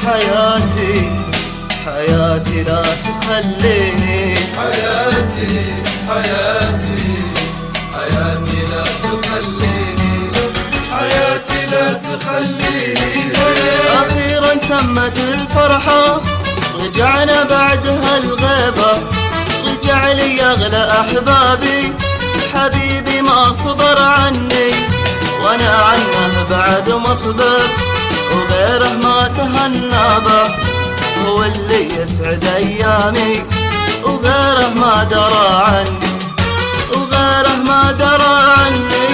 حياتي حياتي لا تخليني، حياتي حياتي حياتي لا تخليني، حياتي لا تخليني. أخيرا تمت الفرحة، رجعنا بعد هالغيبة، رجع لي أغلى أحبابي، حبيبي ما صبر عني، وأنا عنه بعد مصبر، وغيره ما تهنى به، هو اللي يسعد أيامي، وغيره ما درى عني، وغيره ما درى عني.